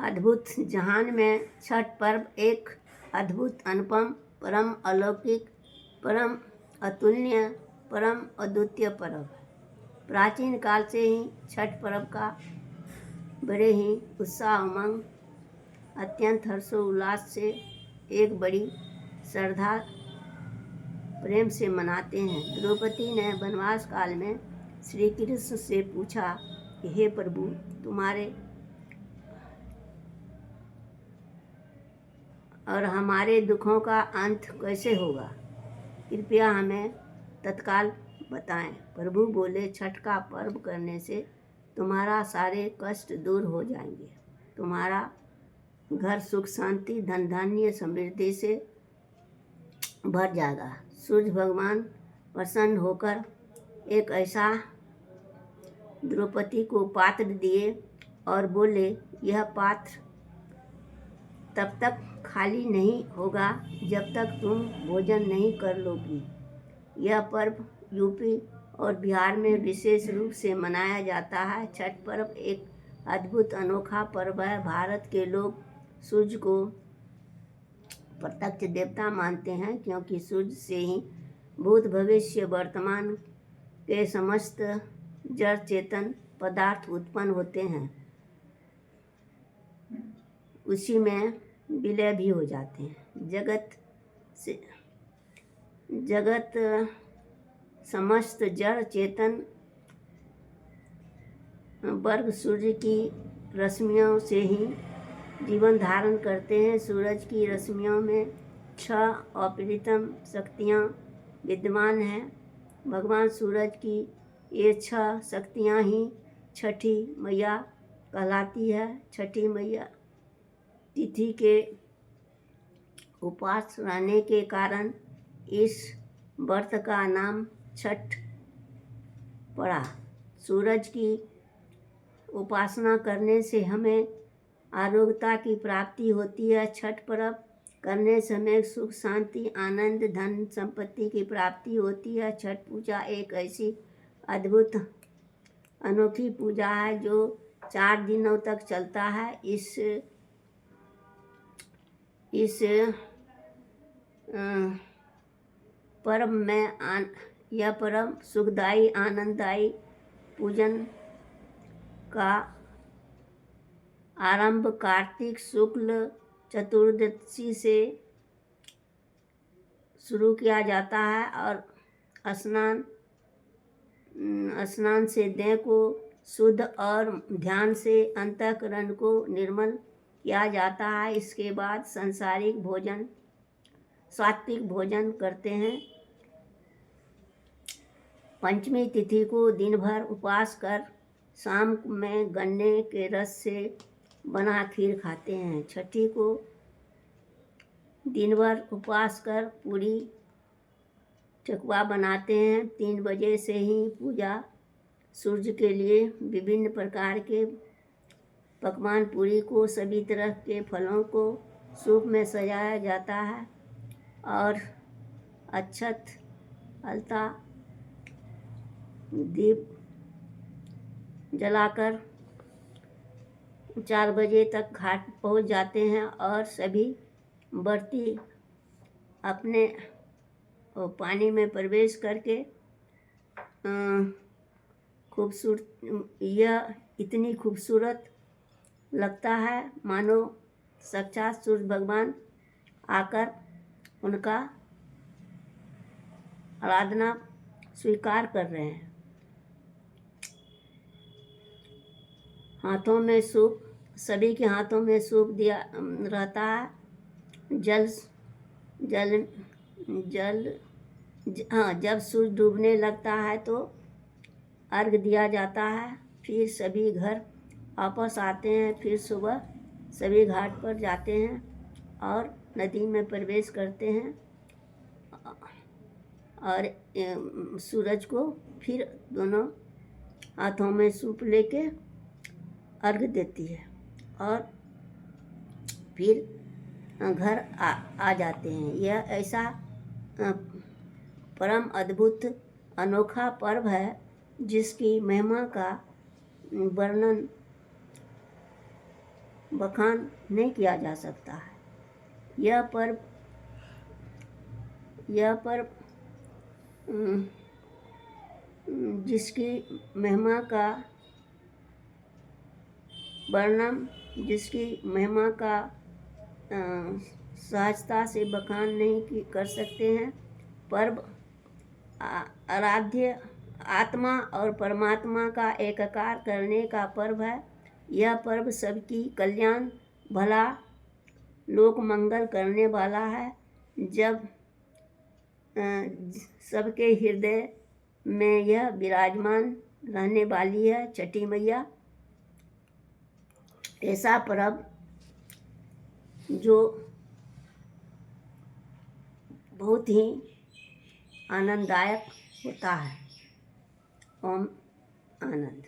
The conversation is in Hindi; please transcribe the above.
अद्भुत जहान में छठ पर्व एक अद्भुत, अनुपम, परम अलौकिक, परम अतुलनीय, परम अद्वितीय पर्व है। प्राचीन काल से ही छठ पर्व का बड़े ही उत्साह, उमंग, अत्यंत हर्षोल्लास से, एक बड़ी श्रद्धा, प्रेम से मनाते हैं। द्रौपदी ने वनवास काल में श्री कृष्ण से पूछा कि हे प्रभु, तुम्हारे और हमारे दुखों का अंत कैसे होगा? कृपया हमें तत्काल बताएं। प्रभु बोले, छठ का पर्व करने से तुम्हारा सारे कष्ट दूर हो जाएंगे। तुम्हारा घर सुख शांति, धन धान्य, समृद्धि से भर जाएगा। सूर्य भगवान प्रसन्न होकर एक ऐसा द्रौपदी को पात्र दिए और बोले, यह पात्र तब तक खाली नहीं होगा जब तक तुम भोजन नहीं कर लोगी। यह पर्व यूपी और बिहार में विशेष रूप से मनाया जाता है। छठ पर्व एक अद्भुत अनोखा पर्व है। भारत के लोग सूर्य को प्रत्यक्ष देवता मानते हैं, क्योंकि सूर्य से ही भूत भविष्य वर्तमान के समस्त जड़ चेतन पदार्थ उत्पन्न होते हैं, उसी में विलय भी हो जाते हैं। जगत समस्त जड़ चेतन वर्ग सूर्य की रश्मियों से ही जीवन धारण करते हैं। सूरज की रश्मियों में 6 अपरितम शक्तियाँ विद्यमान हैं। भगवान सूरज की ये 6 शक्तियाँ ही छठी मैया कहलाती है। छठी मैया तिथि के उपवास रहने के कारण इस व्रत का नाम छठ पड़ा। सूरज की उपासना करने से हमें आरोग्यता की प्राप्ति होती है। छठ पर्व करने समय सुख शांति, आनंद, धन संपत्ति की प्राप्ति होती है। छठ पूजा एक ऐसी अद्भुत अनोखी पूजा है जो 4 दिनों तक चलता है। इस पर्व में यह पर्व सुखदायी, आनंददायी पूजन का आरंभ कार्तिक शुक्ल चतुर्दशी से शुरू किया जाता है और स्नान से देह को शुद्ध और ध्यान से अंतःकरण को निर्मल किया जाता है। इसके बाद सात्विक भोजन करते हैं। पंचमी तिथि को दिन भर उपवास कर शाम में गन्ने के रस से बना खीर खाते हैं। छठी को दिन भर उपवास कर पूरी ठेकुआ बनाते हैं। 3 बजे से ही पूजा सूर्य के लिए विभिन्न प्रकार के पकवान, पूरी को सभी तरह के फलों को सूप में सजाया जाता है और अक्षत, अलता, दीप जलाकर 4 बजे तक घाट पहुंच जाते हैं और सभी व्रती अपने पानी में प्रवेश करके यह इतनी खूबसूरत लगता है मानो साक्षात सूर्य भगवान आकर उनका आराधना स्वीकार कर रहे हैं। हाथों में सूप, सभी के हाथों में सूप दिया रहता है। जब सूर्य डूबने लगता है तो अर्घ दिया जाता है। फिर सभी घर वापस आते हैं। फिर सुबह सभी घाट पर जाते हैं और नदी में प्रवेश करते हैं और सूरज को फिर दोनों हाथों में सूप लेके अर्घ देती है और फिर घर आ जाते हैं। यह ऐसा परम अद्भुत अनोखा पर्व है जिसकी महिमा का वर्णन बखान नहीं किया जा सकता है। यह पर्व जिसकी महिमा का वर्णन जिसकी महिमा का सहजता से बखान नहीं कर सकते हैं। पर्व आराध्य आत्मा और परमात्मा का एकाकार करने का पर्व है। यह पर्व सबकी कल्याण भला लोक मंगल करने वाला है। जब सबके हृदय में यह विराजमान रहने वाली है छठी मैया। ऐसा पर्व जो बहुत ही आनंददायक होता है। ओम आनंद।